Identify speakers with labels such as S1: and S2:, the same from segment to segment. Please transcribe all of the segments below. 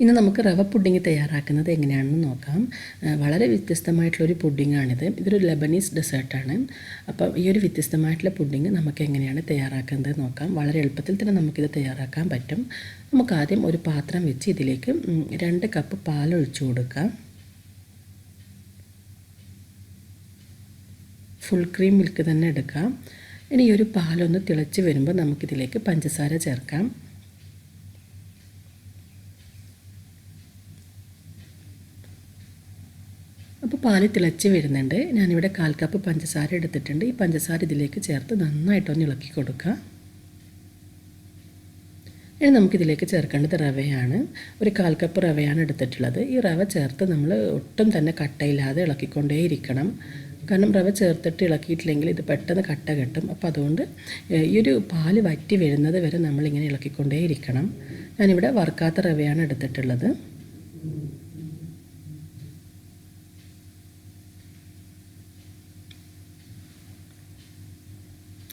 S1: ഇന്ന് നമുക്ക് റവ പുഡിംഗ് തയ്യാറാക്കുന്നത് എങ്ങനെയാണെന്ന് നോക്കാം. വളരെ വ്യത്യസ്തമായിട്ടുള്ളൊരു പുഡിങ്ങാണിത്. ഇതൊരു ലെബനീസ് ഡെസേർട്ടാണ്. അപ്പോൾ ഈ ഒരു വ്യത്യസ്തമായിട്ടുള്ള പുഡിംഗ് നമുക്ക് എങ്ങനെയാണ് തയ്യാറാക്കുന്നത് നോക്കാം. വളരെ എളുപ്പത്തിൽ തന്നെ നമുക്കിത് തയ്യാറാക്കാൻ പറ്റും. നമുക്കാദ്യം ഒരു പാത്രം വെച്ച് ഇതിലേക്ക് 2 കപ്പ് പാൽ ഒഴിച്ചു കൊടുക്കാം. ഫുൾ ക്രീം മിൽക്ക് തന്നെ എടുക്കാം. ഇനി ഈ ഒരു പാലൊന്ന് തിളച്ച് വരുമ്പോൾ നമുക്കിതിലേക്ക് പഞ്ചസാര ചേർക്കാം. അപ്പോൾ പാല് തിളച്ച് വരുന്നുണ്ട്. ഞാനിവിടെ 1/4 കപ്പ് പഞ്ചസാര എടുത്തിട്ടുണ്ട്. ഈ പഞ്ചസാര ഇതിലേക്ക് ചേർത്ത് നന്നായിട്ടൊന്ന് ഇളക്കി കൊടുക്കുക. ഇനി നമുക്കിതിലേക്ക് ചേർക്കേണ്ടത് റവയാണ്. ഒരു 1/4 കപ്പ് റവയാണ് എടുത്തിട്ടുള്ളത്. ഈ റവ ചേർത്ത് നമ്മൾ ഒട്ടും തന്നെ കട്ടയില്ലാതെ ഇളക്കിക്കൊണ്ടേയിരിക്കണം. കാരണം റവ ചേർത്തിട്ട് ഇളക്കിയിട്ടില്ലെങ്കിൽ ഇത് പെട്ടെന്ന് കട്ട കെട്ടും. അപ്പോൾ അതുകൊണ്ട് ഈ ഒരു പാല് വറ്റി വരുന്നത് വരെ നമ്മളിങ്ങനെ ഇളക്കിക്കൊണ്ടേയിരിക്കണം. ഞാനിവിടെ വറുക്കാത്ത റവയാണ് എടുത്തിട്ടുള്ളത്.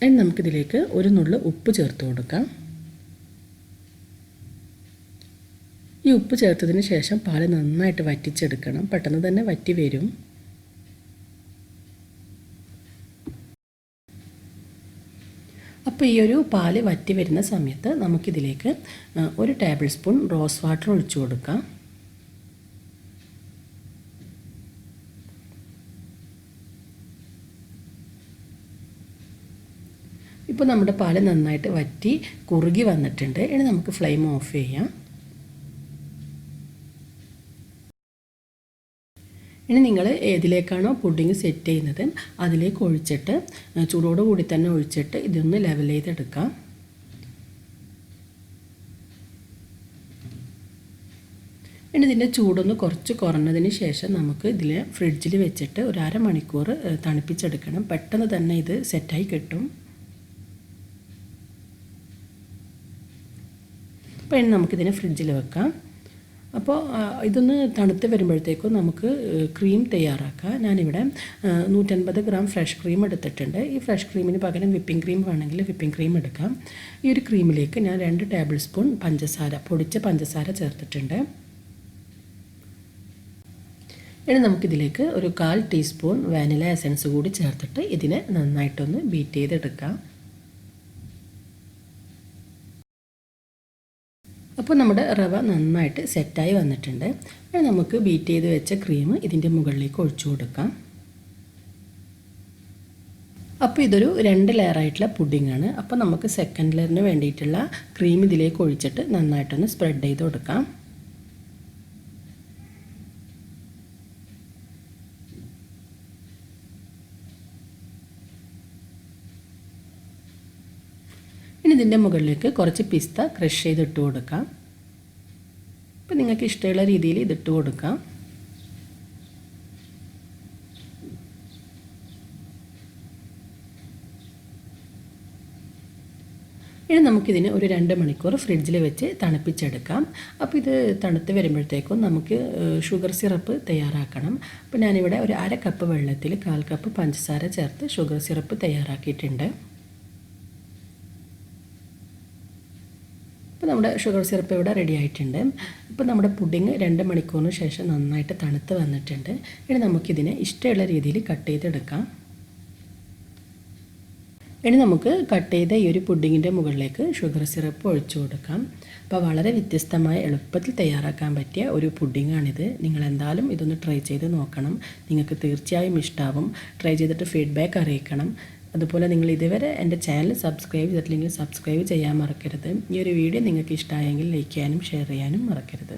S1: ഇനി നമുക്കിതിലേക്ക് ഒരു നുള്ള് ഉപ്പ് ചേർത്ത് കൊടുക്കാം. ഈ ഉപ്പ് ചേർത്തതിന് ശേഷം പാല് നന്നായിട്ട് വറ്റിച്ചെടുക്കണം. പെട്ടെന്ന് തന്നെ വറ്റി വരും. അപ്പോൾ ഈ ഒരു പാല് വറ്റി വരുന്ന സമയത്ത് നമുക്കിതിലേക്ക് 1 ടേബിൾ സ്പൂൺ റോസ് വാട്ടർ ഒഴിച്ചു കൊടുക്കാം. ഇപ്പോൾ നമ്മുടെ പാല് നന്നായിട്ട് വറ്റി കുറുകി വന്നിട്ടുണ്ട്. ഇനി നമുക്ക് ഫ്ലെയിം ഓഫ് ചെയ്യാം. ഇനി നിങ്ങൾ ഏതിലേക്കാണോ പുഡിംഗ് സെറ്റ് ചെയ്യുന്നത് അതിലേക്ക് ഒഴിച്ചിട്ട് ചൂടോട് കൂടി തന്നെ ഒഴിച്ചിട്ട് ഇതൊന്ന് ലെവൽ ചെയ്തെടുക്കാം. ഇനി ഇതിൻ്റെ ചൂടൊന്ന് കുറച്ച് കുറഞ്ഞതിന് ശേഷം നമുക്ക് ഇതിൽ ഫ്രിഡ്ജിൽ വെച്ചിട്ട് ഒരു 1/2 മണിക്കൂർ തണുപ്പിച്ചെടുക്കണം. പെട്ടെന്ന് തന്നെ ഇത് സെറ്റായി കിട്ടും. അപ്പോൾ ഇനി നമുക്കിതിനെ ഫ്രിഡ്ജിൽ വെക്കാം. അപ്പോൾ ഇതൊന്ന് തണുത്ത് വരുമ്പോഴത്തേക്കും നമുക്ക് ക്രീം തയ്യാറാക്കാം. ഞാനിവിടെ 150 ഗ്രാം ഫ്രഷ് ക്രീം എടുത്തിട്ടുണ്ട്. ഈ ഫ്രഷ് ക്രീമിന് പകരം വിപ്പിംഗ് ക്രീം വേണമെങ്കിൽ വിപ്പിംഗ് ക്രീം എടുക്കാം. ഈ ഒരു ക്രീമിലേക്ക് ഞാൻ 2 ടേബിൾ സ്പൂൺ പഞ്ചസാര, പൊടിച്ച പഞ്ചസാര ചേർത്തിട്ടുണ്ട്. ഇനി നമുക്കിതിലേക്ക് ഒരു 1/4 ടീസ്പൂൺ വാനില എസൻസ് കൂടി ചേർത്തിട്ട് ഇതിനെ നന്നായിട്ടൊന്ന് ബീറ്റ് ചെയ്തെടുക്കാം. അപ്പോൾ നമ്മുടെ റവ നന്നായിട്ട് സെറ്റായി വന്നിട്ടുണ്ട്. ഇനി നമുക്ക് ബീറ്റ് ചെയ്ത് വെച്ച ക്രീം ഇതിൻ്റെ മുകളിലേക്ക് ഒഴിച്ചു കൊടുക്കാം. അപ്പോൾ ഇതൊരു 2 ലെയറായിട്ടുള്ള പുഡിങ്ങാണ്. അപ്പോൾ നമുക്ക് സെക്കൻഡ് ലെയറിന് വേണ്ടിയിട്ടുള്ള ക്രീം ഇതിലേക്ക് ഒഴിച്ചിട്ട് നന്നായിട്ടൊന്ന് സ്പ്രെഡ് ചെയ്ത് കൊടുക്കാം. ഇനി ഇതിൻ്റെ മുകളിലേക്ക് കുറച്ച് പിസ്ത ക്രഷ് ചെയ്തിട്ട് കൊടുക്കാം. അപ്പോൾ നിങ്ങൾക്ക് ഇഷ്ടമുള്ള രീതിയിൽ ഇതിട്ട് കൊടുക്കാം. ഇനി നമുക്കിതിന് ഒരു 2 മണിക്കൂർ ഫ്രിഡ്ജിൽ വെച്ച് തണുപ്പിച്ചെടുക്കാം. അപ്പോൾ ഇത് തണുത്ത് വരുമ്പോഴത്തേക്കും നമുക്ക് ഷുഗർ സിറപ്പ് തയ്യാറാക്കണം. അപ്പോൾ ഞാനിവിടെ ഒരു 1/2 കപ്പ് വെള്ളത്തിൽ 1/4 കപ്പ് പഞ്ചസാര ചേർത്ത് ഷുഗർ സിറപ്പ് തയ്യാറാക്കിയിട്ടുണ്ട്. അപ്പോൾ നമ്മുടെ ഷുഗർ സിറപ്പ് ഇവിടെ റെഡി ആയിട്ടുണ്ട്. ഇപ്പോൾ നമ്മുടെ പുഡിങ് 2 മണിക്കൂറിന് ശേഷം നന്നായിട്ട് തണുത്ത് വന്നിട്ടുണ്ട്. ഇനി നമുക്കിതിനെ ഇഷ്ടമുള്ള രീതിയിൽ കട്ട് ചെയ്തെടുക്കാം. ഇനി നമുക്ക് കട്ട് ചെയ്ത ഈ ഒരു പുഡിങ്ങിൻ്റെ മുകളിലേക്ക് ഷുഗർ സിറപ്പ് ഒഴിച്ചു കൊടുക്കാം. അപ്പോൾ വളരെ വ്യത്യസ്തമായ എളുപ്പത്തിൽ തയ്യാറാക്കാൻ പറ്റിയ ഒരു പുഡിങ്ങാണിത്. നിങ്ങൾ എന്തായാലും ഇതൊന്ന് ട്രൈ ചെയ്ത് നോക്കണം. നിങ്ങൾക്ക് തീർച്ചയായും ഇഷ്ടമാവും. ട്രൈ ചെയ്തിട്ട് ഫീഡ്ബാക്ക് അറിയിക്കണം. അതുപോലെ നിങ്ങൾ ഇതുവരെ എൻ്റെ ചാനൽ സബ്സ്ക്രൈബ് ചെയ്തിട്ടില്ലെങ്കിൽ സബ്സ്ക്രൈബ് ചെയ്യാൻ മറക്കരുത്. ഈ ഒരു വീഡിയോ നിങ്ങൾക്ക് ഇഷ്ടമായെങ്കിൽ ലൈക്ക് ചെയ്യാനും ഷെയർ ചെയ്യാനും മറക്കരുത്.